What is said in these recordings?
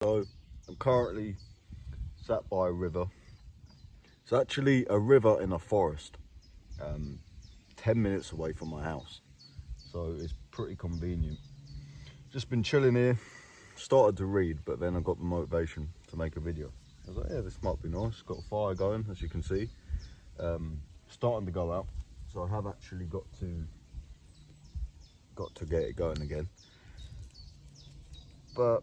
So I'm currently sat by a river. It's actually a river in a forest, 10 minutes away from my house. So it's pretty convenient. Just been chilling here, started to read, but then I got the motivation to make a video. I was like, yeah, this might be nice. Got a fire going, as you can see. Starting to go out. So I have actually got to get it going again. But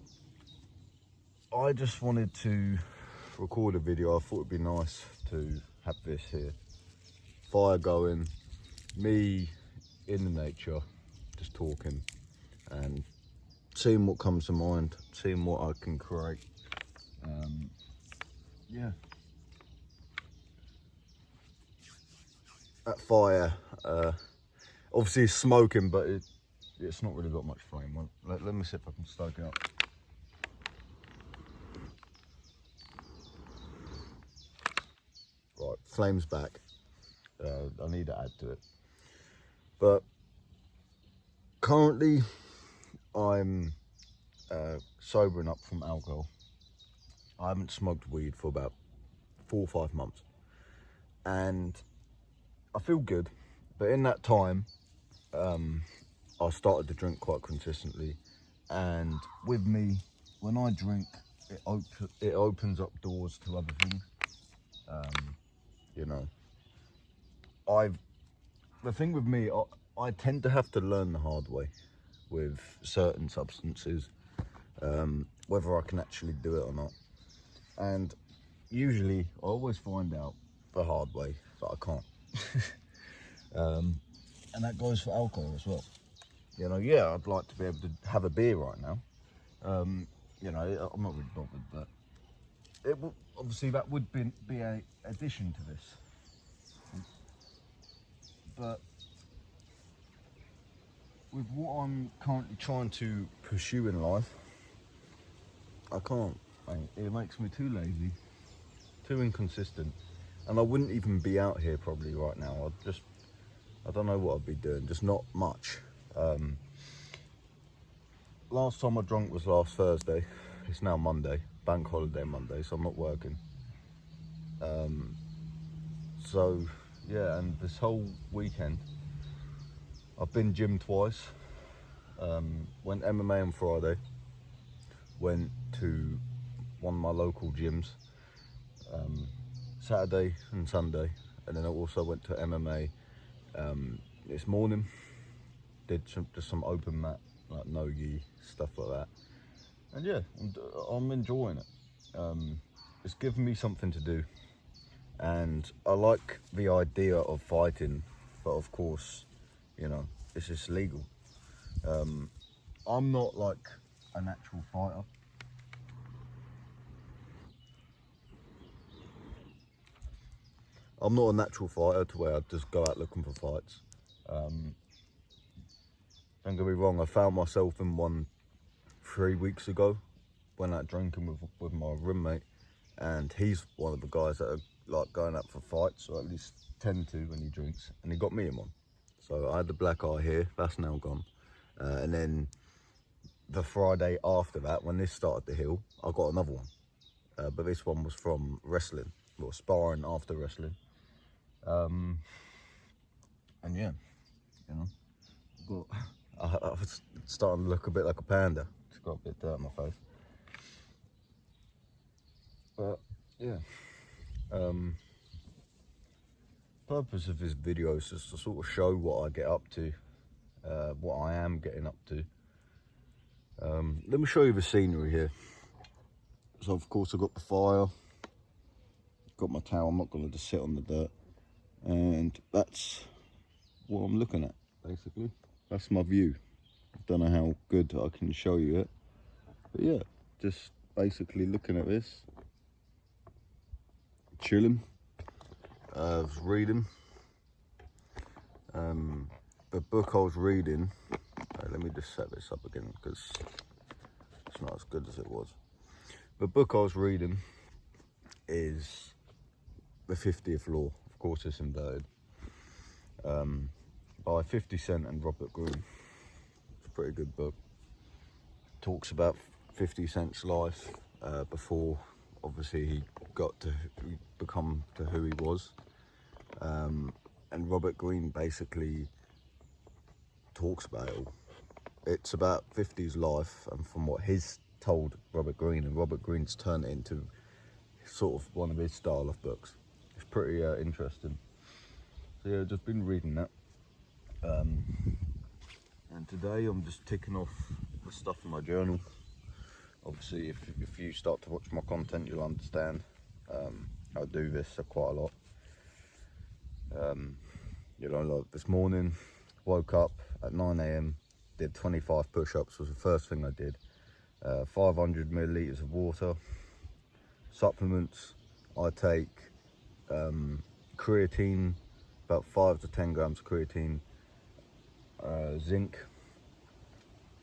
I just wanted to record a video. I thought it'd be nice to have this here. Fire going, me in the nature, just talking and seeing what comes to mind, seeing what I can create. Yeah. That fire, obviously it's smoking, but it's not really got much flame. Well, let me see if I can stoke it up. Right, flame's back. I need to add to it. But currently I'm sobering up from alcohol. I haven't smoked weed for about 4 or 5 months. And I feel good. But in that time, I started to drink quite consistently. And with me, when I drink, it opens up doors to other things. You know, the thing with me, I tend to have to learn the hard way with certain substances, whether I can actually do it or not. And usually I always find out the hard way that I can't. And that goes for alcohol as well. You know, yeah, I'd like to be able to have a beer right now. You know, I'm not really bothered, but it will, obviously that would be a addition to this. But with what I'm currently trying to pursue in life, I can't. It makes me too lazy, too inconsistent, and I wouldn't even be out here probably right now. I don't know what I'd be doing, just not much. Last time I drank was last Thursday. It's now Monday, bank holiday Monday, so I'm not working. So yeah, and this whole weekend I've been gym twice. Went MMA on Friday. Went to one of my local gyms Saturday and Sunday, and then I also went to MMA this morning. Did just some open mat, like no-gi stuff like that, and yeah, I'm enjoying it. It's given me something to do, and I like the idea of fighting, but of course, you know, it's just legal. I'm not like a natural fighter. I'm not a natural fighter to where I just go out looking for fights. Don't get me wrong, I found myself in one 3 weeks ago. Went out drinking with my roommate, and he's one of the guys that are like going out for fights, or at least tend to when he drinks, and he got me in one. So I had the black eye here, that's now gone. And then the Friday after that, when this started to heal, I got another one. But this one was from wrestling, or sparring after wrestling. And yeah, you know, I was starting to look a bit like a panda. Just got a bit of dirt on my face. But yeah, purpose of this video is just to sort of show what I get up to, what I am getting up to. Let me show you the scenery here. So of course I've got the fire, got my towel. I'm not going to just sit on the dirt, and that's what I'm looking at basically. That's my view. I don't know how good I can show you it, but yeah, just basically looking at this, chilling. I was reading the book I was reading. Let me just set this up again because it's not as good as it was. The book I was reading is The 50th Law. Of course it's inverted, by 50 Cent and Robert Greene. It's a pretty good book. Talks about 50 Cent's life, before obviously he got to become to who he was. And Robert Greene basically talks about it all. It's about 50's life, and from what he's told Robert Greene, and Robert Greene's turned it into sort of one of his style of books. It's pretty interesting. So yeah, just been reading that. And today I'm just ticking off the stuff in my journal. Obviously, if you start to watch my content, you'll understand. I do this quite a lot. Like this morning, woke up at 9 a.m, did 25 push-ups, was the first thing I did. 500 millilitres of water. Supplements, I take creatine, about 5 to 10 grams of creatine, zinc,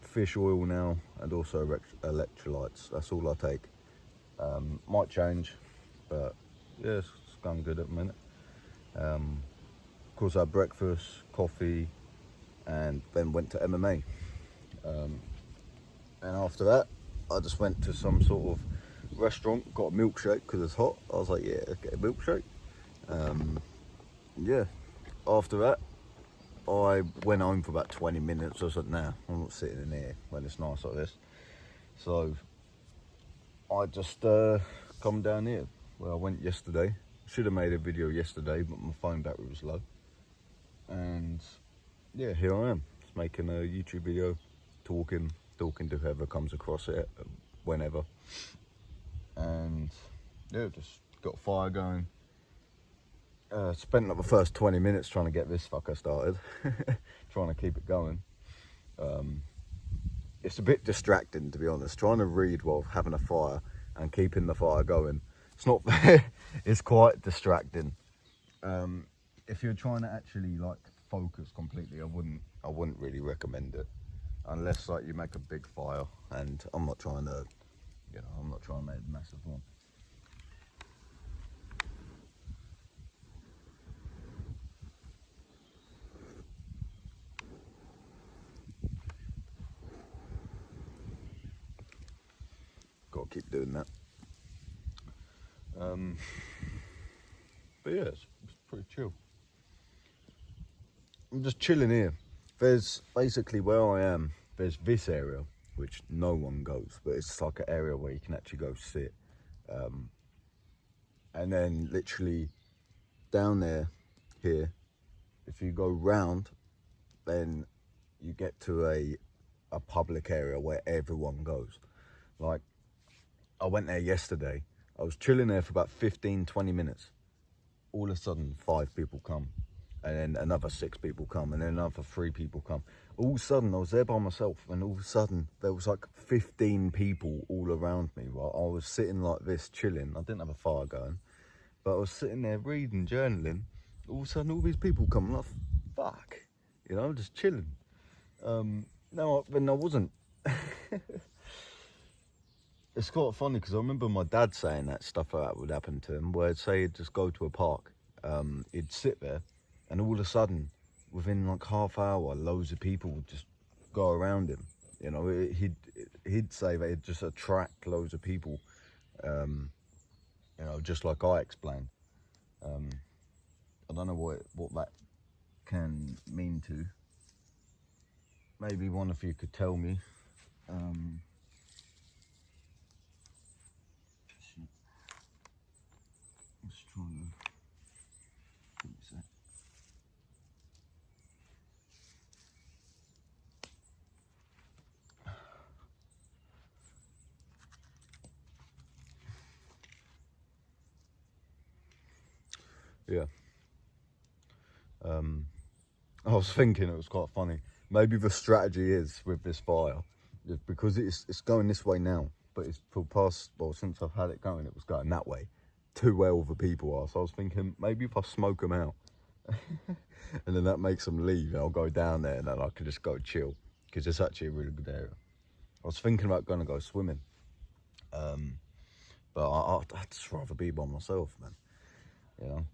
fish oil now, and also electrolytes. That's all I take. Might change, but yeah, it's going good at the minute. Of course, I had breakfast, coffee, and then went to MMA. And after that, I just went to some sort of restaurant, got a milkshake because it's hot. I was like, yeah, get a milkshake. Yeah, after that, I went home for about 20 minutes. I was like, nah, I'm not sitting in here when it's nice like this. So I just come down here where I went yesterday. Should have made a video yesterday, but my phone battery was low. And yeah, here I am, just making a YouTube video, talking to whoever comes across it, whenever. And yeah, just got a fire going. Spent like the first 20 minutes trying to get this fucker started, trying to keep it going. It's a bit distracting, to be honest, trying to read while having a fire and keeping the fire going. It's not it's quite distracting. If you're trying to actually like focus completely, I wouldn't really recommend it, unless like you make a big fire, and I'm not trying to make a massive one. Got to keep doing that. But yeah, it's pretty chill. I'm just chilling here. There's basically where I am, there's this area which no one goes, but it's like an area where you can actually go sit. And then literally down there, here, if you go round, then you get to a public area where everyone goes. Like, I went there yesterday. I was chilling there for about 15-20 minutes. All of a sudden, 5 people come, and then another 6 people come, and then another 3 people come. All of a sudden, I was there by myself, and all of a sudden, there was like 15 people all around me while I was sitting like this, chilling. I didn't have a fire going, but I was sitting there reading, journaling. All of a sudden, all these people come, and I'm like, fuck, just chilling. No, I wasn't. It's quite funny because I remember my dad saying that stuff like that would happen to him, where say he'd just go to a park, he'd sit there, and all of a sudden, within like half hour, loads of people would just go around him. He'd say that he'd just attract loads of people, just like I explained. I don't know what that can mean to. Maybe one of you could tell me. I'm just trying to fix that. Yeah. I was thinking it was quite funny. Maybe the strategy is with this fire, because it's going this way now, but it's for past, since I've had it going, it was going that way, to where all the people are. So I was thinking, maybe if I smoke them out, and then that makes them leave, and I'll go down there, and then I can just go chill, because it's actually a really good area. I was thinking about going to go swimming, but I'd just rather be by myself, man.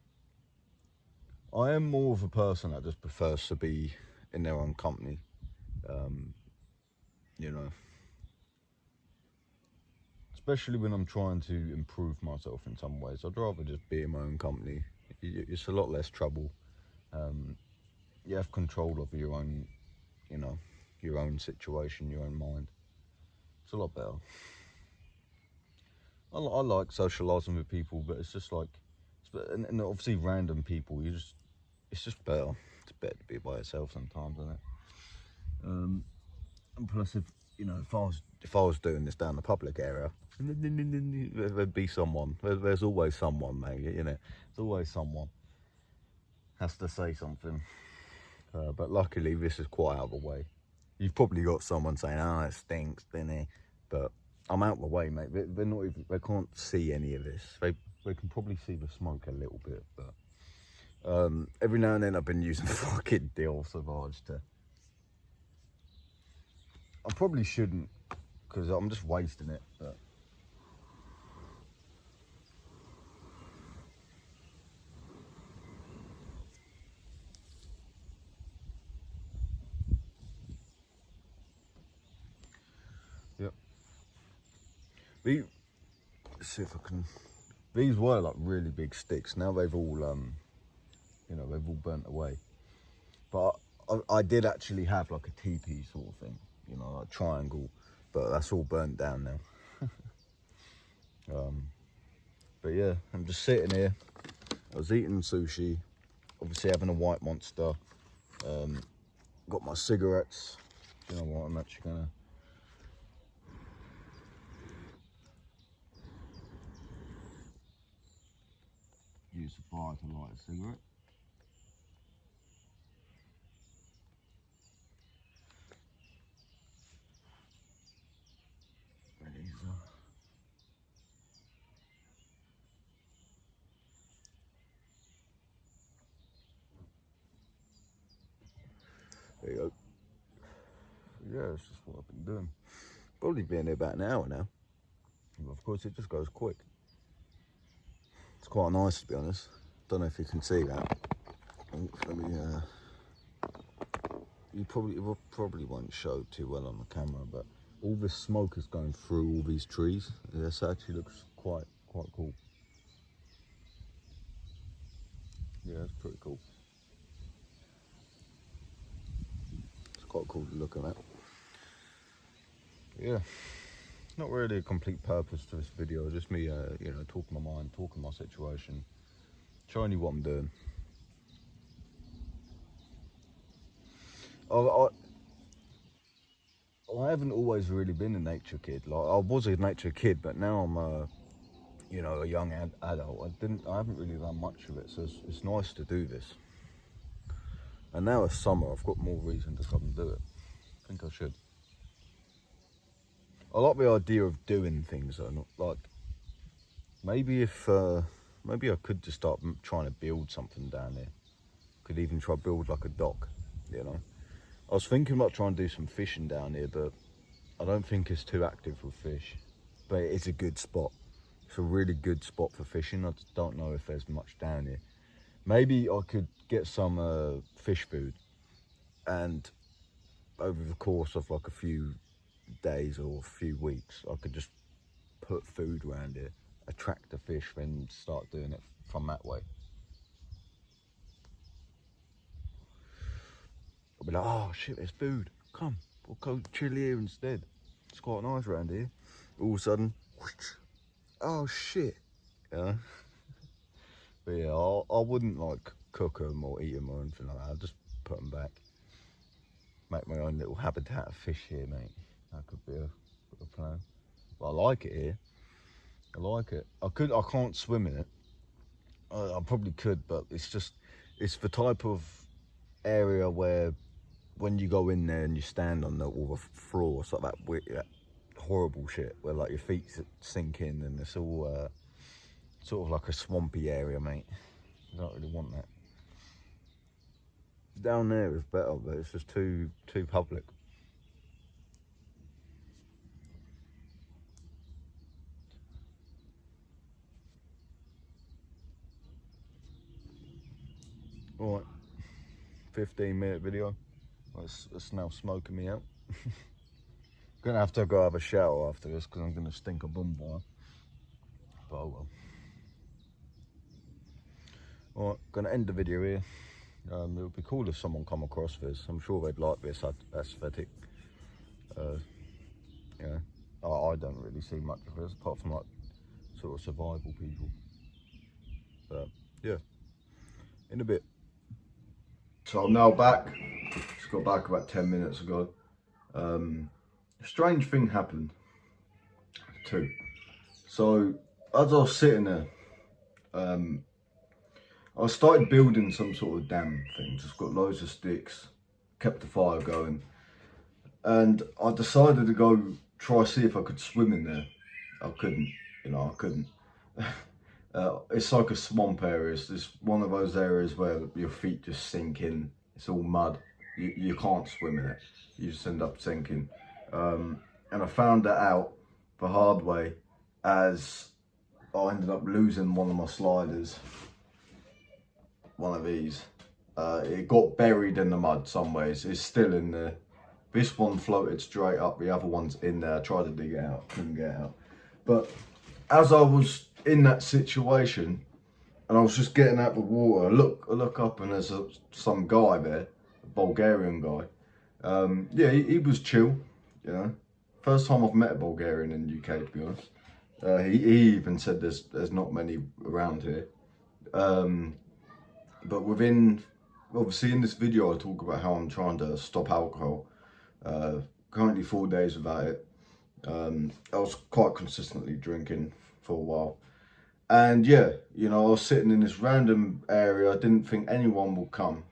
I am more of a person that just prefers to be in their own company. especially when I'm trying to improve myself in some ways. I'd rather just be in my own company. It's a lot less trouble. You have control over your own, you know, your own situation, your own mind. It's a lot better. I like socialising with people, but it's just like, and obviously random people. It's just better. It's better to be by yourself sometimes, isn't it? And plus, if I was doing this down the public area, there'd be someone. There's always someone, mate. You know, there's always someone has to say something. But luckily, this is quite out of the way. You've probably got someone saying, "Oh, it stinks, didn't it?" But I'm out of the way, mate. They're not even. They can't see any of this. They can probably see the smoke a little bit, but every now and then I've been using fucking Dior Sauvage to. I probably shouldn't, because I'm just wasting it. But yep. Let's see if I can. These were like really big sticks. Now they've all they've all burnt away. But I did actually have like a teepee sort of thing, like a triangle, but that's all burnt down now. But yeah, I'm just sitting here. I was eating sushi, obviously having a white monster. Got my cigarettes. You know what? I'm actually gonna. Use the fire to light a cigarette. There you go. Yeah, it's just what I've been doing. Probably been here about an hour now. But of course, it just goes quick. It's quite nice, to be honest. Don't know if you can see that. Let me. It probably won't show too well on the camera, but all this smoke is going through all these trees. This actually looks quite cool. Yeah, it's pretty cool. It's quite cool to look at. Yeah, not really a complete purpose to this video. Just me, talking my mind, talking my situation, showing you what I'm doing. I haven't always really been a nature kid. Like I was a nature kid, but now I'm a young adult. I haven't really done much of it, so it's nice to do this. And now it's summer, I've got more reason to come and do it. I think I should. I like the idea of doing things though, not like maybe I could just start trying to build something down there. Could even try build like a dock. I was thinking about trying to do some fishing down here, but I don't think it's too active with fish. But it's a good spot. It's a really good spot for fishing. I just don't know if there's much down here. Maybe I could get some fish food, and over the course of like a few days or a few weeks, I could just put food around it, attract the fish, then start doing it from that way. I'll be like, oh shit, there's food. Come, we'll go chill here instead. It's quite nice around here. All of a sudden, whoosh, oh shit. Yeah. But yeah, I wouldn't like cook them or eat them or anything like that. I'd just put them back. Make my own little habitat of fish here, mate. That could be a plan. But I like it here. I like it. I can't swim in it. I probably could, but it's the type of area where when you go in there and you stand on all the floor, it's like that horrible shit where like your feet sink in and it's all sort of like a swampy area, mate. I don't really want that. Down there is better, but it's just too public. All right, 15-minute video. It's now smoking me out. Gonna have to go have a shower after this because I'm gonna stink a bonfire. But oh well. Alright, gonna end the video here. It would be cool if someone come across this. I'm sure they'd like this aesthetic. Yeah, I don't really see much of this apart from like sort of survival people. But yeah, in a bit. So I'm now back. Just got back about 10 minutes ago. A strange thing happened too. So as I was sitting there, I started building some sort of dam thing. Just got loads of sticks, kept the fire going, and I decided to go try see if I could swim in there. I couldn't, I couldn't. It's like a swamp area. It's one of those areas where your feet just sink in. It's all mud. You can't swim in it. You just end up sinking. And I found that out the hard way as I ended up losing one of my sliders. One of these. It got buried in the mud some ways. It's still in there. This one floated straight up. The other one's in there. I tried to dig it out. Couldn't get it out. But as I was in that situation, and I was just getting out of the water, I look up and there's some guy there, a Bulgarian guy. Yeah, he was chill, First time I've met a Bulgarian in the UK, to be honest. He even said there's not many around here. But obviously in this video I talk about how I'm trying to stop alcohol. Currently 4 days without it. I was quite consistently drinking for a while. And yeah, I was sitting in this random area. I didn't think anyone would come.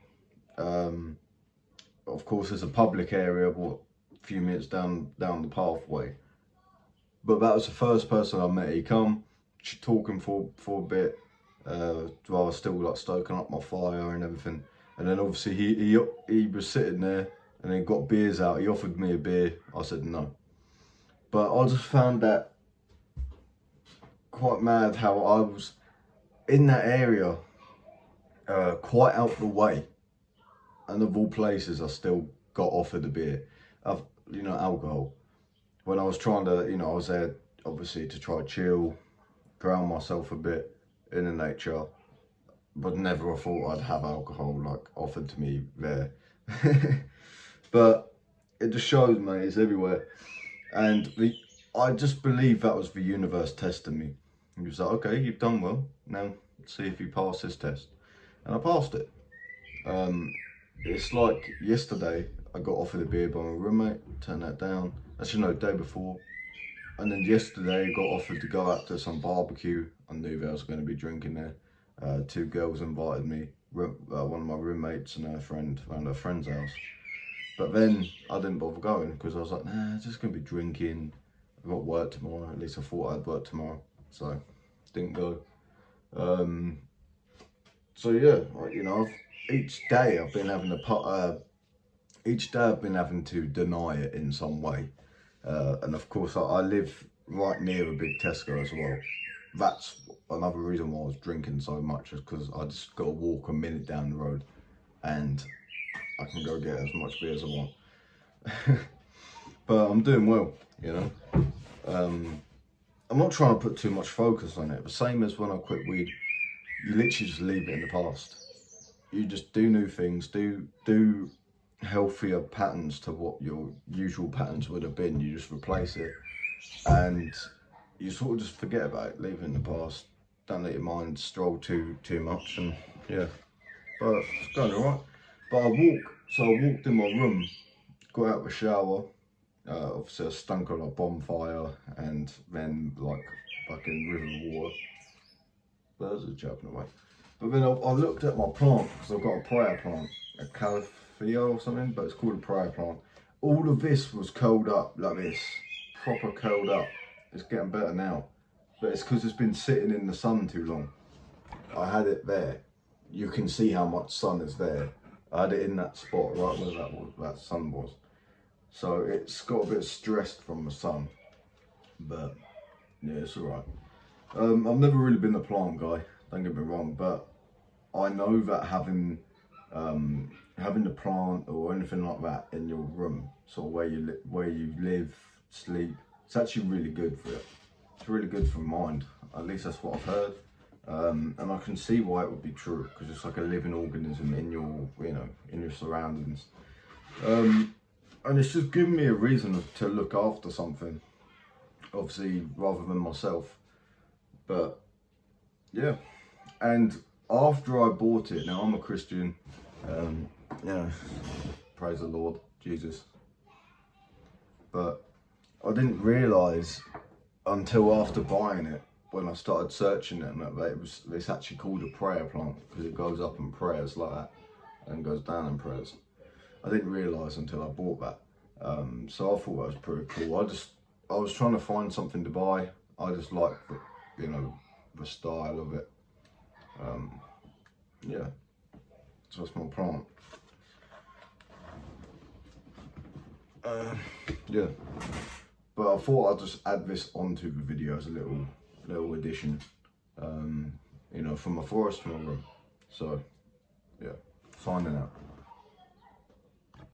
Of course, there's a public area, a few minutes down the pathway. But that was the first person I met. He come, talking for a bit, while I was still like stoking up my fire and everything. And then obviously he was sitting there and then got beers out. He offered me a beer. I said no. But I just found that quite mad how I was in that area, quite out the way, and of all places I still got offered a beer, alcohol, when I was trying to, I was there obviously to try chill, drown myself a bit in the nature, but never I thought I'd have alcohol like offered to me there. But it just shows, mate, it's everywhere. And I just believe that was the universe testing me. He was like, okay, you've done well. Now see if you pass this test. And I passed it. It's like yesterday, I got offered a beer by my roommate, turned that down. Actually, no, day before. And then yesterday, I got offered to go out to some barbecue. I knew that I was going to be drinking there. 2 girls invited me, one of my roommates and her friend, around her friend's house. But then I didn't bother going because I was like, nah, I'm just going to be drinking. I've got work tomorrow. At least I thought I'd work tomorrow. So, didn't go. So yeah, each day I've been having to deny it in some way. And of course I live right near a big Tesco as well. That's another reason why I was drinking so much, is because I just got to walk a minute down the road and I can go get as much beer as I want. But I'm doing well, I'm not trying to put too much focus on it. The same as when I quit weed, you literally just leave it in the past. You just do new things, do healthier patterns to what your usual patterns would have been. You just replace it and you sort of just forget about it, leave it in the past. Don't let your mind stroll too much, and yeah. But it's going alright. But I walked in my room, got out of the shower. Obviously I stunk on a bonfire and then like fucking river water. Birds are chirping away. But then I looked at my plant, because I've got a prayer plant, a calafia or something, but it's called a prayer plant. All of this was curled up like this, proper curled up. It's getting better now, but it's because it's been sitting in the sun too long. I had it there. You can see how much sun is there. I had it in that spot right where that sun was. So it's got a bit stressed from the sun, but yeah, it's alright. I've never really been a plant guy, don't get me wrong, but I know that having the plant or anything like that in your room, sort of where you live, sleep. It's actually really good for it. It's really good for mind. At least that's what I've heard. And I can see why it would be true, because it's like a living organism in your, in your surroundings. And it's just given me a reason to look after something, obviously, rather than myself. But yeah, and after I bought it, now I'm a Christian, praise the Lord, Jesus. But I didn't realise until after buying it, when I started searching it, that it's actually called a prayer plant, because it goes up in prayers like that and goes down in prayers. I didn't realise until I bought that. So I thought that was pretty cool. I was trying to find something to buy. I just like the style of it. Yeah, so that's my plant. Yeah, but I thought I'd just add this onto the video as a little addition, from my forest to my room. So yeah, signing out.